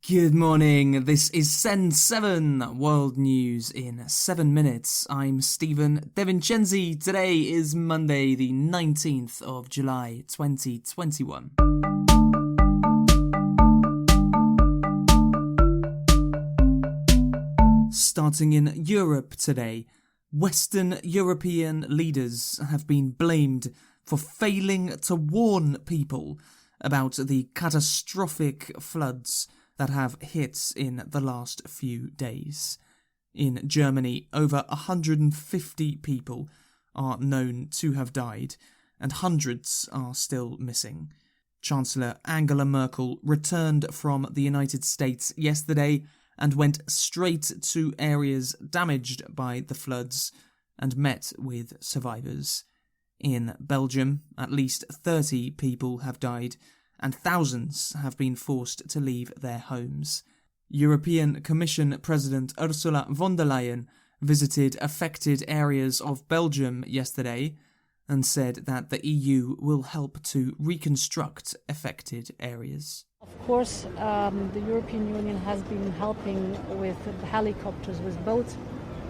Good morning, this is Send 7 World News in 7 minutes. I'm Stephen Devincenzi. Today is Monday, the 19th of July, 2021. Starting in Europe today, Western European leaders have been blamed for failing to warn people about the catastrophic floods that have hit in the last few days. In Germany, over 150 people are known to have died, and hundreds are still missing. Chancellor Angela Merkel returned from the United States yesterday and went straight to areas damaged by the floods and met with survivors. In Belgium, at least 30 people have died, and thousands have been forced to leave their homes. European Commission President Ursula von der Leyen visited affected areas of Belgium yesterday and said that the EU will help to reconstruct affected areas. Of course, the European Union has been helping with helicopters, with boats,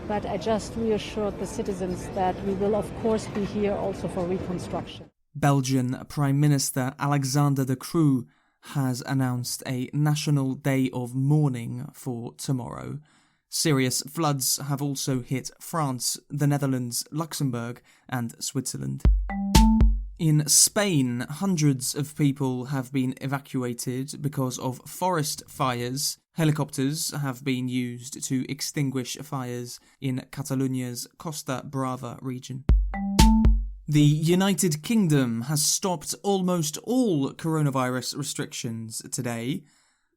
but I just reassured the citizens that we will of course be here also for reconstruction. Belgian Prime Minister Alexander De Croo has announced a national day of mourning for tomorrow. Serious floods have also hit France, the Netherlands, Luxembourg and Switzerland. In Spain, hundreds of people have been evacuated because of forest fires. Helicopters have been used to extinguish fires in Catalonia's Costa Brava region. The United Kingdom has stopped almost all coronavirus restrictions today.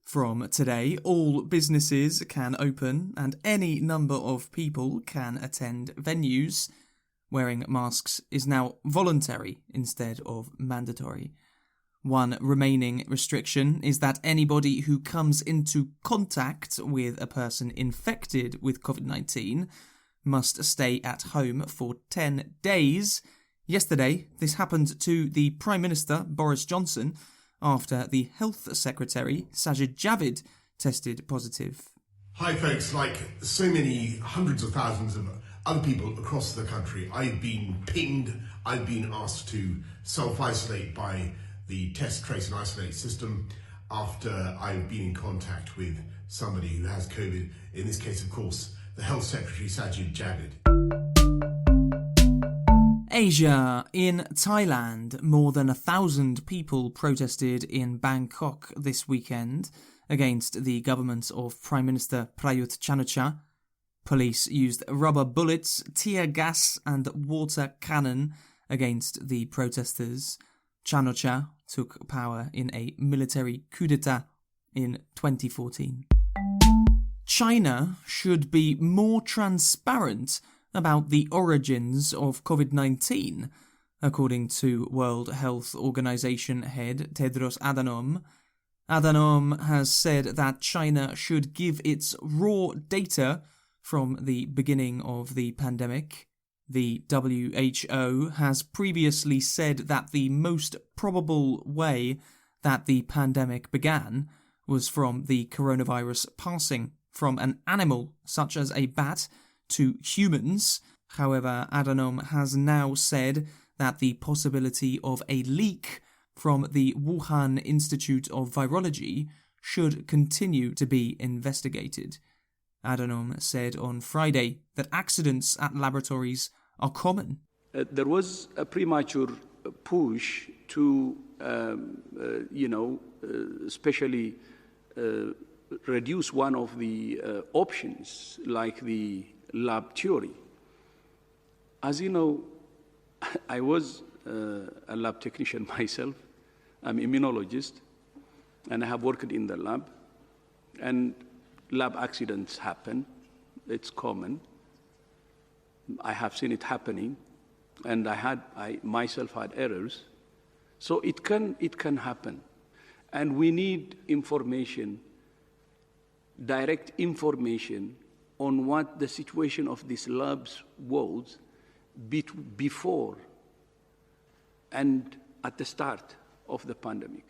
From today, all businesses can open and any number of people can attend venues. Wearing masks is now voluntary instead of mandatory. One remaining restriction is that anybody who comes into contact with a person infected with COVID-19 must stay at home for 10 days. Yesterday, this happened to the Prime Minister, Boris Johnson, after the Health Secretary, Sajid Javid, tested positive. Hi folks, like so many hundreds of thousands of other people across the country, I've been pinged, I've been asked to self-isolate by the test, trace and isolate system after I've been in contact with somebody who has COVID, in this case of course, the Health Secretary, Sajid Javid. Asia. In Thailand, more than 1,000 people protested in Bangkok this weekend against the government of Prime Minister Prayut Chan-o-cha. Police used rubber bullets, tear gas and water cannon against the protesters. Chan-o-cha took power in a military coup d'etat in 2014. China should be more transparent about the origins of COVID-19, according to World Health Organization head Tedros Adhanom. Adhanom has said that China should give its raw data from the beginning of the pandemic. The WHO has previously said that the most probable way that the pandemic began was from the coronavirus passing from an animal such as a bat to humans. However, Adhanom has now said that the possibility of a leak from the Wuhan Institute of Virology should continue to be investigated. Adhanom said on Friday that accidents at laboratories are common. There was a premature push to, especially reduce one of the options, like the lab theory. As you know, I was a lab technician myself. I'm an immunologist, and I have worked in the lab. And lab accidents happen. It's common. I have seen it happening, and I myself had errors. So it can happen. And we need information, direct information on what the situation of these labs was before and at the start of the pandemic.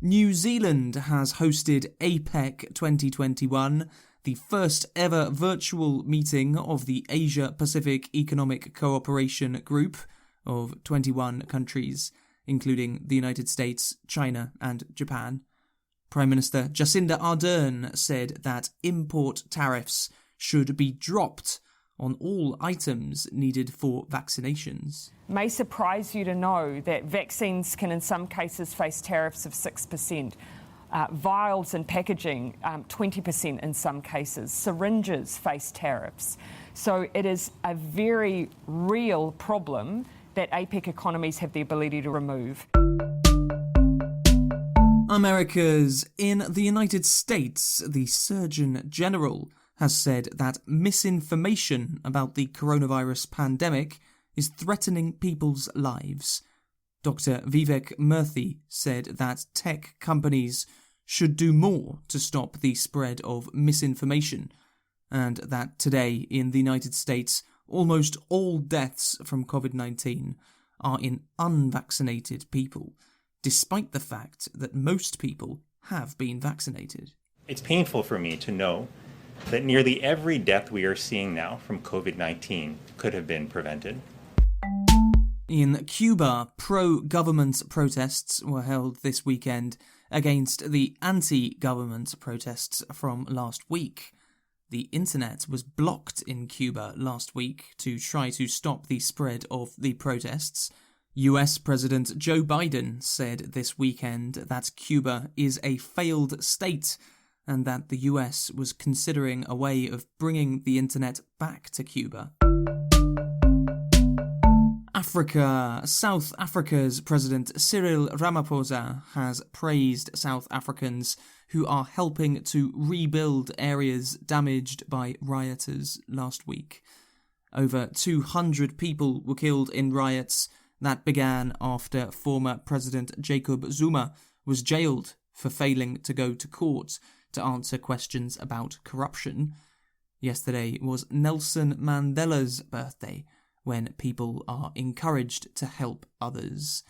New Zealand has hosted APEC 2021, the first ever virtual meeting of the Asia-Pacific Economic Cooperation Group of 21 countries, including the United States, China and Japan. Prime Minister Jacinda Ardern said that import tariffs should be dropped on all items needed for vaccinations. It may surprise you to know that vaccines can in some cases face tariffs of 6%, vials and packaging 20% in some cases, syringes face tariffs. So it is a very real problem that APEC economies have the ability to remove. America's in the United States, the Surgeon General has said that misinformation about the coronavirus pandemic is threatening people's lives. Dr. Vivek Murthy said that tech companies should do more to stop the spread of misinformation, and that today in the United States, almost all deaths from COVID-19 are in unvaccinated people, despite the fact that most people have been vaccinated. It's painful for me to know that nearly every death we are seeing now from COVID-19 could have been prevented. In Cuba, pro-government protests were held this weekend against the anti-government protests from last week. The internet was blocked in Cuba last week to try to stop the spread of the protests. US President Joe Biden said this weekend that Cuba is a failed state and that the US was considering a way of bringing the internet back to Cuba. Africa. South Africa's President Cyril Ramaphosa has praised South Africans who are helping to rebuild areas damaged by rioters last week. Over 200 people were killed in riots that began after former President Jacob Zuma was jailed for failing to go to court to answer questions about corruption. Yesterday was Nelson Mandela's birthday, when people are encouraged to help others.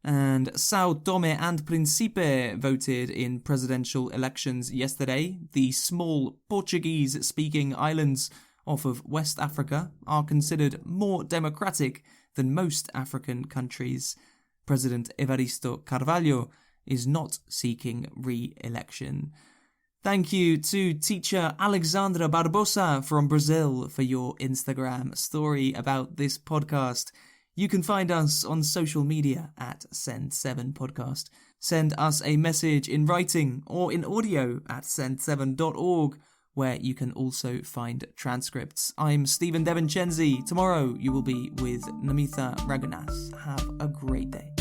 And Sao Tome and Principe voted in presidential elections yesterday. The small Portuguese-speaking islands off of West Africa are considered more democratic than most African countries. President Evaristo Carvalho is not seeking re-election. Thank you to teacher Alexandra Barbosa from Brazil for your Instagram story about this podcast. You can find us on social media at Send7Podcast. Send us a message in writing or in audio at send7.org, where you can also find transcripts. I'm Stephen Devincenzi. Tomorrow you will be with Namitha Raghunath. Have a great day.